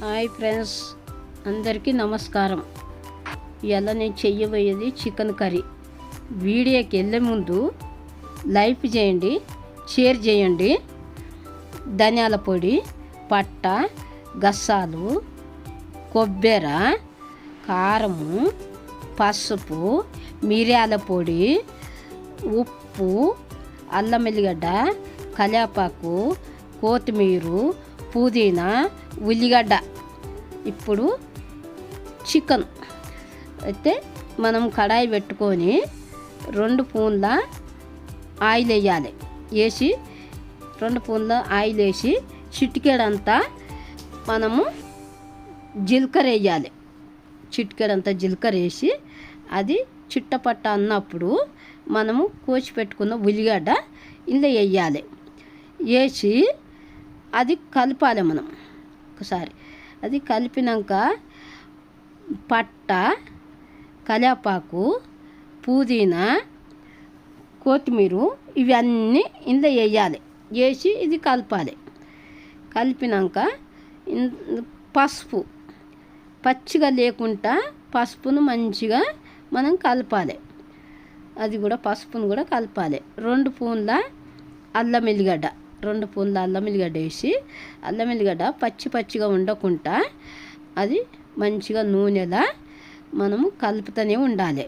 Hi friends, అందరికీ నమస్కారం. ఇవాళ నేను చెయ్యబోయేది చికెన్ కర్రీ. వీడియోకి వెళ్ళే ముందు లైక్ చేయండి, షేర్ చేయండి. ధనియాల పొడి, పట్ట, గసాలు, కొబ్బరి, కారము, పసుపు, మిరియాల పొడి, ఉప్పు, అల్లం వెల్లిగడ్డ, కరివేపాకు, కొత్తిమీర, పుదీనా, ఉల్లిగడ్డ. ఇప్పుడు చికెన్ అయితే మనం కడాయి పెట్టుకొని 2 స్పూన్ల ఆయిల్ వేయాలి. 2 స్పూన్ల ఆయిల్ వేసి చిటికెడంతా మనము జీలకర్ర వేయాలి. చిటికెడంతా జీలకర్ర వేసి అది చిట్టపట్ట అన్నప్పుడు మనము కోసి పెట్టుకున్న ఉల్లిగడ్డ ఇందులో వేయాలి. వేసి అది కలపాలి మనం ఒకసారి. అది కలిపినాక పట్ట, కరివేపాకు, పుదీనా, కొత్తిమీర ఇవన్నీ ఇందులో వేయాలి. వేసి ఇది కలపాలి. కలిపినాక పసుపు పచ్చిగా లేకుండా పసుపును మంచిగా మనం కలపాలి. అది కూడా పసుపును కూడా కలపాలి. 2 స్పూన్ల అల్లం వెల్లిగడ్డ, 2 స్పూన్ల అల్లం వెల్లిగడ్డ వేసి అల్లం వెల్లిగడ్డ పచ్చిగా ఉండకుండా అది మంచిగా నూనెలా మనము కలుపుతూనే ఉండాలి.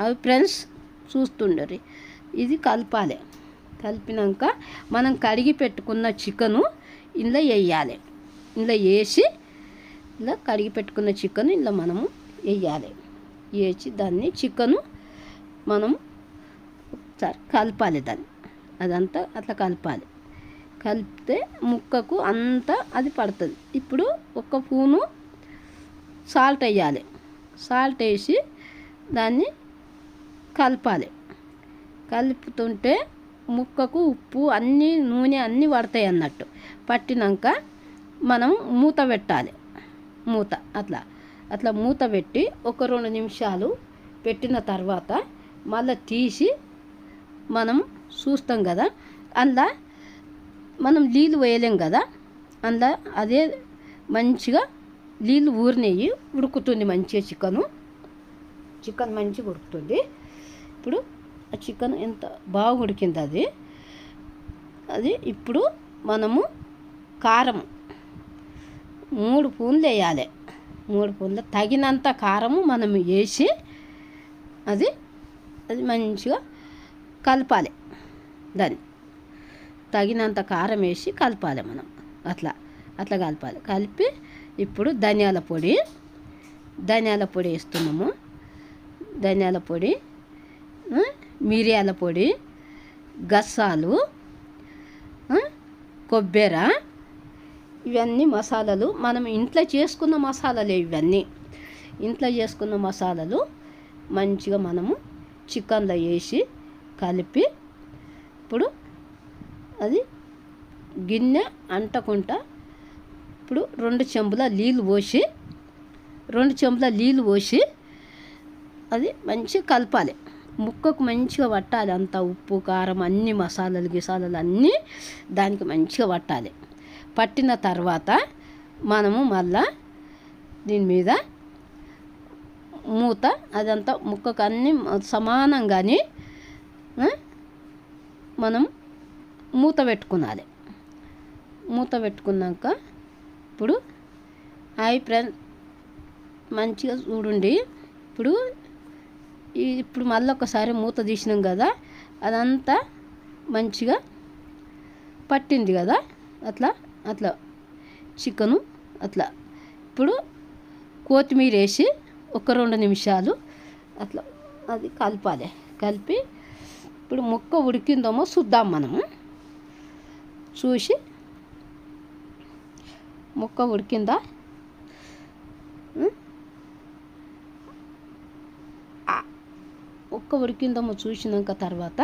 అవి ఫ్రెండ్స్ చూస్తుండరు. ఇది కలపాలి. కలిపినాక మనం కడిగి పెట్టుకున్న చికెను ఇందులో వేయాలి. ఇందులో వేసి ఇలా కడిగి పెట్టుకున్న చికెను ఇలా మనము వేయాలి. వేసి దాన్ని చికెను మనం ఒకసారి కలపాలి. దాన్ని అదంతా అట్లా కలపాలి. కలిపితే ముక్కకు అంతా అది పడుతుంది. ఇప్పుడు 1 స్పూను సాల్ట్ వేయాలి. సాల్ట్ వేసి దాన్ని కలపాలి. కలుపుతుంటే ముక్కకు ఉప్పు అన్నీ నూనె అన్నీ పడతాయి అన్నట్టు. పట్టినాక మనం మూత పెట్టాలి. అట్లా మూత పెట్టి 1-2 నిమిషాలు పెట్టిన తర్వాత మళ్ళీ తీసి మనం చూస్తాం కదా. అందులో మనం నీళ్ళు వేయలేం కదా. అందులో అదే మంచిగా నీళ్ళు ఊరినవి ఉడుకుతుంది మంచిగా. చికెన్ మంచిగా ఉడుకుతుంది. ఇప్పుడు ఆ చికెన్ ఎంత బాగా ఉడికింది అది ఇప్పుడు మనము కారం 3 స్పూన్లు వేయాలి. 3 స్పూన్లు తగినంత కారము మనం వేసి అది మంచిగా కలపాలి. దాన్ని తగినంత కారం వేసి కలపాలి మనం. అట్లా కలపాలి. కలిపి ఇప్పుడు ధనియాల పొడి వేస్తున్నాము. ధనియాల పొడి, మిరియాల పొడి, గసాలు, కొబ్బరి ఇవన్నీ మసాలాలు మనం ఇంట్లో చేసుకున్న మసాలాలే. ఇవన్నీ ఇంట్లో చేసుకున్న మసాలాలు మంచిగా మనము చికెన్లో వేసి కలిపి ఇప్పుడు అది గిన్నె అంటకుండా ఇప్పుడు 2 చెంబుల నీళ్ళు పోసి అది మంచిగా కలపాలి. ముక్కకు మంచిగా పట్టాలి. అంతా ఉప్పు కారం అన్ని మసాలాలు అన్నీ దానికి మంచిగా పట్టాలి. పట్టిన తర్వాత మనము మళ్ళా దీని మీద మూత అదంతా ముక్కకు అన్నీ సమానంగానే మనం మూత పెట్టుకున్నాక ఇప్పుడు ఫ్రెండ్స్ మంచిగా చూడండి. ఇప్పుడు మళ్ళీ ఒకసారి మూత తీసినాం కదా. అదంతా మంచిగా పట్టింది కదా. అట్లా చికెను అట్లా. ఇప్పుడు కొత్తిమీర వేసి 1-2 నిమిషాలు అట్లా అది కలపాలి. కలిపి ఇప్పుడు ముక్క ఉడికిందేమో చూద్దాం. మనము చూసి ముక్క ఉడికిందా ఉడికిందేమో చూసినాక తర్వాత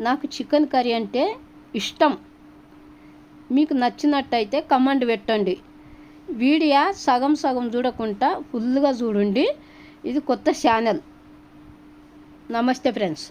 నాకు చికెన్ కర్రీ అంటే ఇష్టం. మీకు నచ్చినట్టయితే కమెంట్ పెట్టండి. వీడియో సగం చూడకుండా ఫుల్గా చూడండి. ఇది కొత్త ఛానల్. నమస్తే ఫ్రెండ్స్.